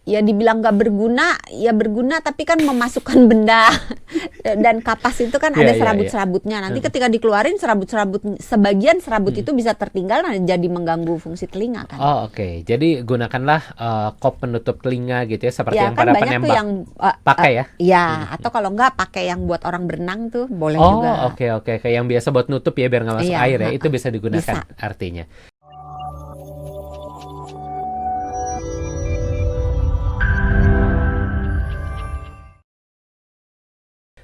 Ya dibilang nggak berguna, ya berguna tapi kan memasukkan benda dan kapas itu kan ada serabut-serabutnya. Nanti ketika dikeluarin sebagian serabut itu bisa tertinggal dan jadi mengganggu fungsi telinga kan. Oh oke. Jadi gunakanlah kop penutup telinga gitu ya, seperti Ya yang kan para banyak tuh penembak yang pakai ya. ya atau kalau nggak pakai yang buat orang berenang tuh boleh juga. Oh oke. Kayak yang biasa buat nutup ya biar nggak masuk Iya, air ya. Itu bisa digunakan bisa. artinya.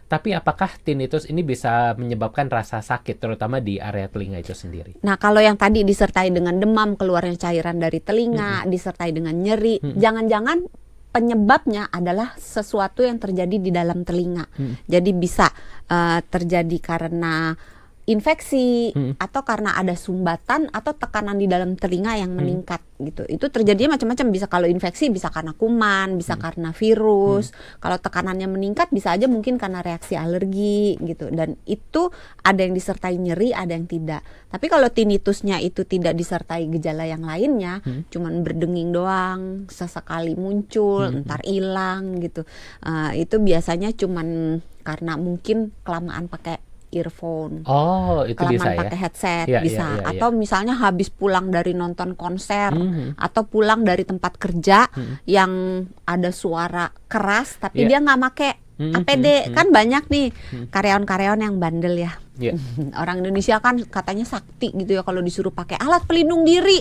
Tapi apakah tinnitus ini bisa menyebabkan rasa sakit, terutama di area telinga itu sendiri? Nah, kalau yang tadi disertai dengan demam, keluarnya cairan dari telinga, disertai dengan nyeri, jangan-jangan penyebabnya adalah sesuatu yang terjadi di dalam telinga. Jadi bisa terjadi karena infeksi atau karena ada sumbatan atau tekanan di dalam telinga yang meningkat gitu. Itu terjadinya macam-macam, bisa kalau infeksi bisa karena kuman, bisa karena virus. Kalau tekanannya meningkat bisa aja mungkin karena reaksi alergi gitu. Dan itu ada yang disertai nyeri, ada yang tidak. Tapi kalau tinnitusnya itu tidak disertai gejala yang lainnya, cuman berdenging doang, sesekali muncul, entar hilang gitu. Itu biasanya cuman karena mungkin kelamaan pakai earphone, Oh, itu bisa kelamaan ya? pakai headset Iya, bisa, iya. atau misalnya habis pulang dari nonton konser atau pulang dari tempat kerja yang ada suara keras tapi Iya. dia nggak make APD. Kan banyak nih karyawan-karyawan yang bandel ya. Iya. Orang Indonesia kan katanya sakti gitu ya kalau disuruh pakai alat pelindung diri.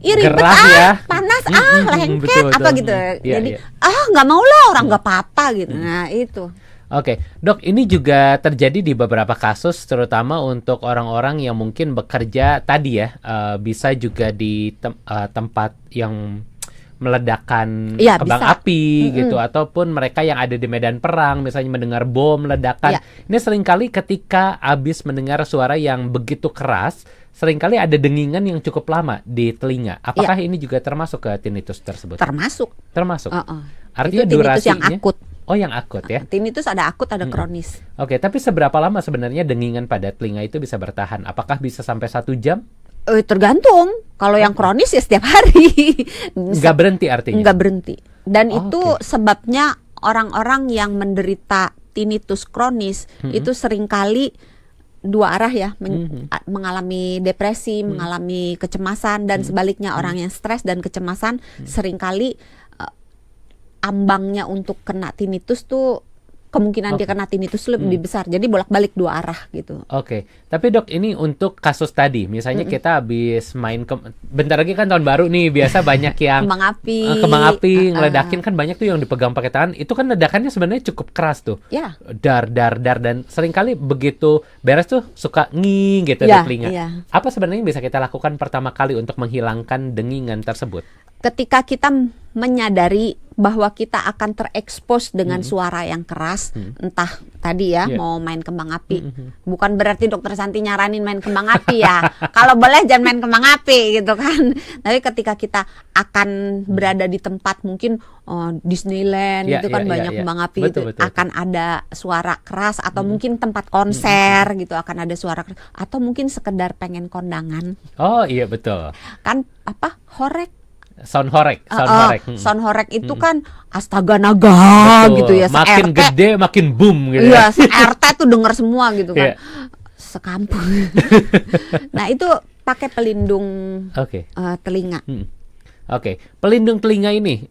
Ih ribet Gerah ya. panas lengket betul. apa gitu. Iya, Jadi iya. nggak mau lah, orang nggak apa-apa gitu. Nah itu. Oke, Dok, ini juga terjadi di beberapa kasus, terutama untuk orang-orang yang mungkin bekerja tadi ya, bisa juga di tempat yang meledakkan Iya, kembang bisa. api gitu, ataupun mereka yang ada di medan perang, misalnya mendengar bom ledakan. Iya. Ini seringkali ketika habis mendengar suara yang begitu keras, seringkali ada dengingan yang cukup lama di telinga. Apakah ini juga termasuk ke tinnitus tersebut? Termasuk. Termasuk. Itu Artinya tinnitus yang durasinya. akut. Oh, yang akut ya. Tinnitus ada akut, ada kronis. Oke, tapi seberapa lama sebenarnya dengingan pada telinga itu bisa bertahan? Apakah bisa sampai 1 jam? Tergantung. Kalau yang kronis ya setiap hari. Nggak berhenti artinya? Nggak berhenti. Dan Oh, itu sebabnya orang-orang yang menderita tinnitus kronis itu seringkali dua arah ya, mengalami depresi, mengalami kecemasan, dan sebaliknya orang yang stres dan kecemasan seringkali ambangnya untuk kena tinnitus tuh, kemungkinan dia kena tinnitus lebih besar. Jadi bolak-balik dua arah gitu. Oke, tapi Dok, ini untuk kasus tadi, misalnya kita habis main bentar lagi kan tahun baru nih, biasa banyak yang kembang api ngeledakin, kan banyak tuh yang dipegang pakai tangan. Itu kan ledakannya sebenarnya cukup keras tuh. Ya. Dar dan seringkali begitu beres tuh suka nging gitu di telinga. Apa sebenarnya yang bisa kita lakukan pertama kali untuk menghilangkan dengingan tersebut? Ketika kita menyadari bahwa kita akan terekspos dengan suara yang keras, entah tadi ya mau main kembang api, bukan berarti Dokter Santi nyaranin main kembang api ya. Kalau boleh jangan main kembang api gitu kan. Tapi ketika kita akan berada di tempat mungkin Disneyland itu kan banyak kembang api, betul. Akan ada suara keras, atau mungkin tempat konser gitu akan ada suara keras, atau mungkin sekedar pengen kondangan. Oh iya betul. Kan horek. Sound horek. Sound horek itu kan astaga naga gitu ya. Makin gede makin boom gitu. Iya, RT tuh denger semua gitu kan. Sekampung. Nah itu pakai pelindung telinga. Oke, pelindung telinga ini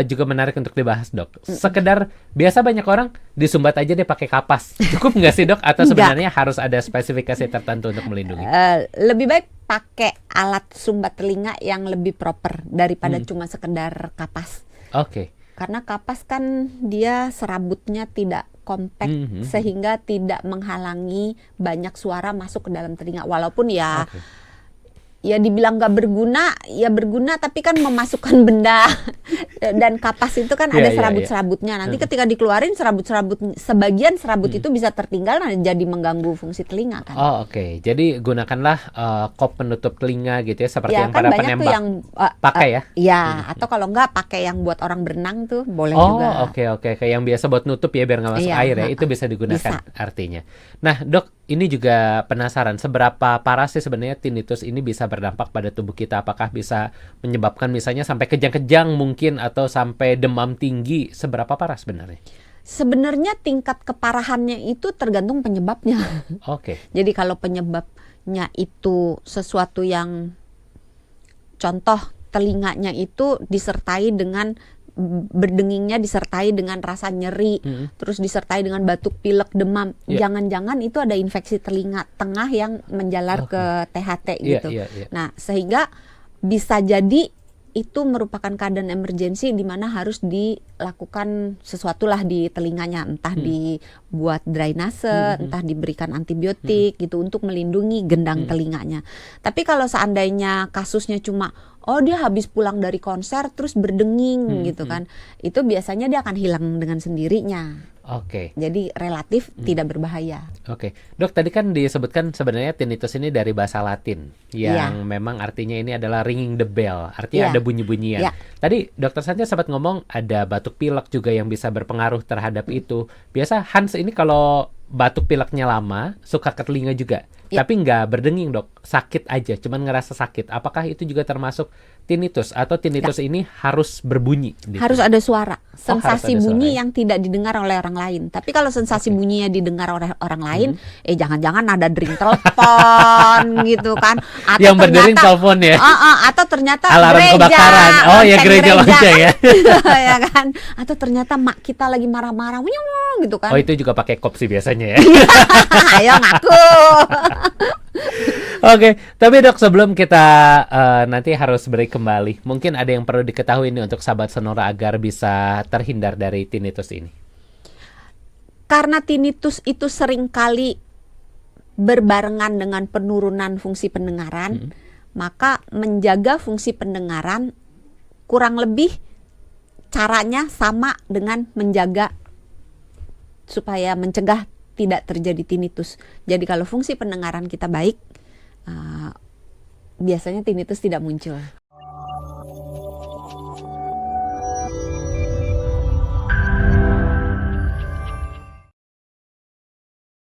juga menarik untuk dibahas, Dok. Sekedar biasa banyak orang disumbat aja deh pakai kapas. Cukup nggak sih, Dok? Atau sebenarnya harus ada spesifikasi tertentu untuk melindungi? Lebih baik pakai alat sumbat telinga yang lebih proper daripada cuma sekedar kapas. Oke. Karena kapas kan dia serabutnya tidak compact sehingga tidak menghalangi banyak suara masuk ke dalam telinga. Walaupun ya dibilang nggak berguna, ya berguna tapi kan memasukkan benda dan kapas itu kan ada serabut-serabutnya. Nanti ketika dikeluarin sebagian serabut itu bisa tertinggal dan jadi mengganggu fungsi telinga kan. Oh oke. Jadi gunakanlah kop penutup telinga gitu ya, seperti yang kan para banyak penembak tuh yang pakai ya. Iya, atau kalau nggak pakai yang buat orang berenang tuh boleh juga. Oh oke. Kayak yang biasa buat nutup ya biar nggak masuk air ya. Itu bisa digunakan artinya. Nah, Dok, ini juga penasaran, seberapa parah sih sebenarnya tinnitus ini bisa berdampak pada tubuh kita? Apakah bisa menyebabkan misalnya sampai kejang-kejang mungkin atau sampai demam tinggi? Seberapa parah sebenarnya? Sebenarnya tingkat keparahannya itu tergantung penyebabnya. Oke. Jadi kalau penyebabnya itu sesuatu yang, contoh telinganya itu disertai dengan berdengingnya, disertai dengan rasa nyeri, terus disertai dengan batuk, pilek, demam. Jangan-jangan itu ada infeksi telinga tengah yang menjalar ke THT gitu. Nah, sehingga bisa jadi itu merupakan keadaan emergensi di mana harus dilakukan sesuatu lah di telinganya, entah dibuat drainase, entah diberikan antibiotik gitu untuk melindungi gendang telinganya. Tapi kalau seandainya kasusnya cuma dia habis pulang dari konser terus berdenging gitu kan, itu biasanya dia akan hilang dengan sendirinya. Oke. Jadi relatif tidak berbahaya. Oke. Dok, tadi kan disebutkan sebenarnya tinnitus ini dari bahasa Latin yang memang artinya ini adalah ringing the bell, artinya ada bunyi-bunyian. Tadi Dokter Santia sempat ngomong ada batuk pilek juga yang bisa berpengaruh terhadap itu. Biasa Hans ini kalau batuk pileknya lama suka ke telinga juga, tapi nggak berdenging dok, sakit aja, cuman ngerasa sakit. Apakah itu juga termasuk tinnitus atau tinnitus ini harus berbunyi? Harus ada suara, sensasi harus ada bunyi suara, yang tidak didengar oleh orang lain. Tapi kalau sensasi bunyinya didengar oleh orang lain, jangan-jangan ada dering telepon gitu kan? Atau yang berdering telepon ya? Atau ternyata alarm gereja, kebakaran. Oh ya, gereja lonceng ya? Ya kan? Atau ternyata mak kita lagi marah-marah, gitu kan? Oh, itu juga pakai kop sih biasanya ya? Ayo ngaku. Oke, tapi dok, sebelum kita nanti harus break kembali, mungkin ada yang perlu diketahui nih untuk sahabat Sonora agar bisa terhindar dari tinnitus ini. Karena tinnitus itu seringkali berbarengan dengan penurunan fungsi pendengaran, maka menjaga fungsi pendengaran kurang lebih caranya sama dengan menjaga supaya mencegah tidak terjadi tinnitus. Jadi kalau fungsi pendengaran kita baik, biasanya tinnitus tidak muncul.